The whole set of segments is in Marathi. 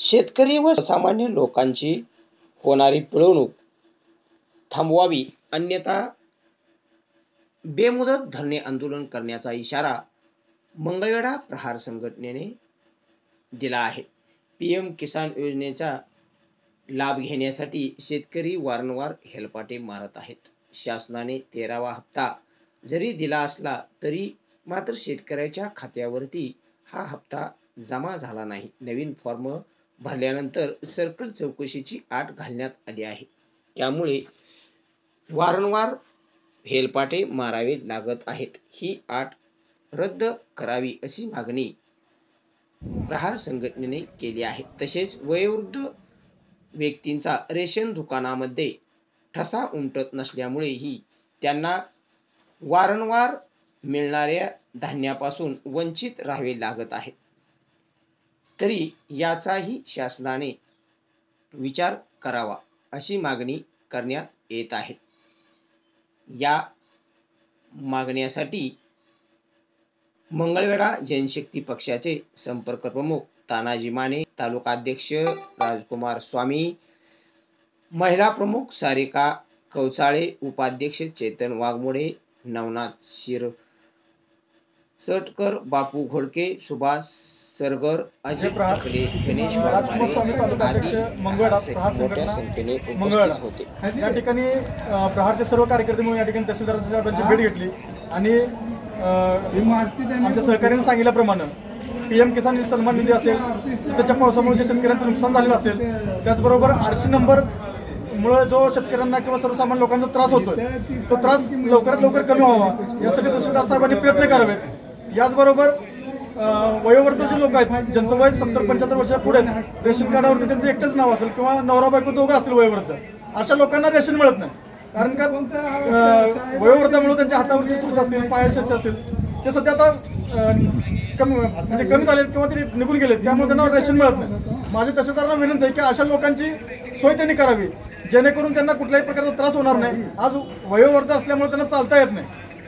शेतकरी व सामान्य लोकांची होणारी पिळवणूक थांबवावी, अन्यथा बेमुदत धरणे आंदोलन करण्याचा इशारा मंगळवेढा प्रहार संघटनेने दिला आहे. पीएम किसान योजनेचा लाभ घेण्यासाठी शेतकरी वारंवार हेलपाटे मारत आहेत. शासनाने 13वा हप्ता जरी दिला असला तरी मात्र शेतकऱ्याच्या खात्यावरती हा हप्ता जमा झाला नाही. नवीन फॉर्म भरल्यानंतर सर्कल चौकशीची आट घालण्यात आली आहे. त्यामुळे वारंवार हेलपाटे मारावे लागत आहेत. ही आट रद्द करावी अशी मागणी प्रहार संघटनेने केली आहे. तसेच वयोवृद्ध व्यक्तींचा रेशन दुकानामध्ये ठसा उमटत नसल्यामुळेही त्यांना वारंवार मिळणाऱ्या धान्यापासून वंचित राहावे लागत आहे. तरी याचाही शासनाने विचार करावा अशी मागणी करण्यात येत आहे. या मागण्यासाठी मंगळवेढा जनशक्ती पक्षाचे संपर्क प्रमुख तानाजी माने, तालुकाध्यक्ष राजकुमार स्वामी, महिला प्रमुख सारिका कवचाळे, उपाध्यक्ष चेतन वाघमोडे, नवनाथ शिरसटकर, बापू घोडके, सुभाष सरगर, अजित ठाकरे, गणेश मोठ्या संख्येने उपस्थित होते. या ठिकाणी प्रहारचे सर्व कार्यकर्ते म्हणून या ठिकाणी तहसीलदारांची भेट घेतली आणि आमच्या सहकार्याने सांगितल्याप्रमाणे पीएम किसान सन्मान निधी असेल, सध्याच्या पावसामुळे जे शेतकऱ्यांचं नुकसान झालेलं असेल, त्याचबरोबर आरशी नंबर मुळे जो शेतकऱ्यांना किंवा सर्वसामान्य लोकांचा त्रास होतोय तो त्रास लवकरात लवकर कमी व्हावा यासाठी तहसीलदार साहेबांनी प्रयत्न करावेत. याचबरोबर वयोवृद्ध जे लोक आहेत ज्यांचं वय 70-75 वर्षाच्या पुढे रेशन कार्डावरती त्यांचं एकटंच नाव असेल किंवा नवरा बायको दोघं असतील वयोवृद्ध, अशा लोकांना रेशन मिळत नाही. कारण का वयोवृद्धामुळे त्यांच्या हातावरचे चिप्स असतील, पायाचे चिप्स असतील ते सध्या आता कमी झालेत किंवा ते निघून गेलेत, त्यामुळे त्यांना रेशन मिळत नाही. माझी तहसीलदारांना विनंती आहे की अशा लोकांची सोय त्यांनी करावी जेणेकरून त्यांना कुठल्याही प्रकारचा त्रास होणार नाही. आज वयोवृद्ध असल्यामुळे त्यांना चालता येत नाही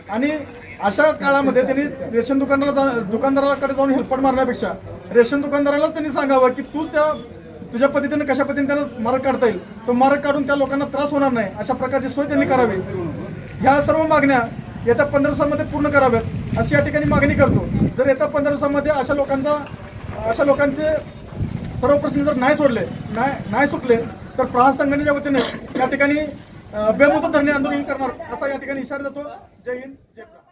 आणि अशा काळामध्ये त्यांनी रेशन दुकानदाराकडे जाऊन हेल्पट मारण्यापेक्षा रेशन दुकानदाराला त्यांनी सांगावं की तुझ्या पद्धतीने कशा पद्धतीने त्यांना मार्ग काढता येईल तो मार्ग काढून त्या लोकांना त्रास होणार नाही अशा प्रकारची सोय त्यांनी करावी. ह्या सर्व मागण्या येत्या 15 दिवसांमध्ये पूर्ण कराव्यात अशी या ठिकाणी मागणी करतो. जर येत्या 15 दिवसांमध्ये अशा लोकांचे सर्व प्रश्न जर नाही सुटले तर प्रहार संघटनेच्या वतीने या ठिकाणी बेमुदत धरणे आंदोलन करणार असा या ठिकाणी इशारा देतो. जय हिंद, जय प्रहार.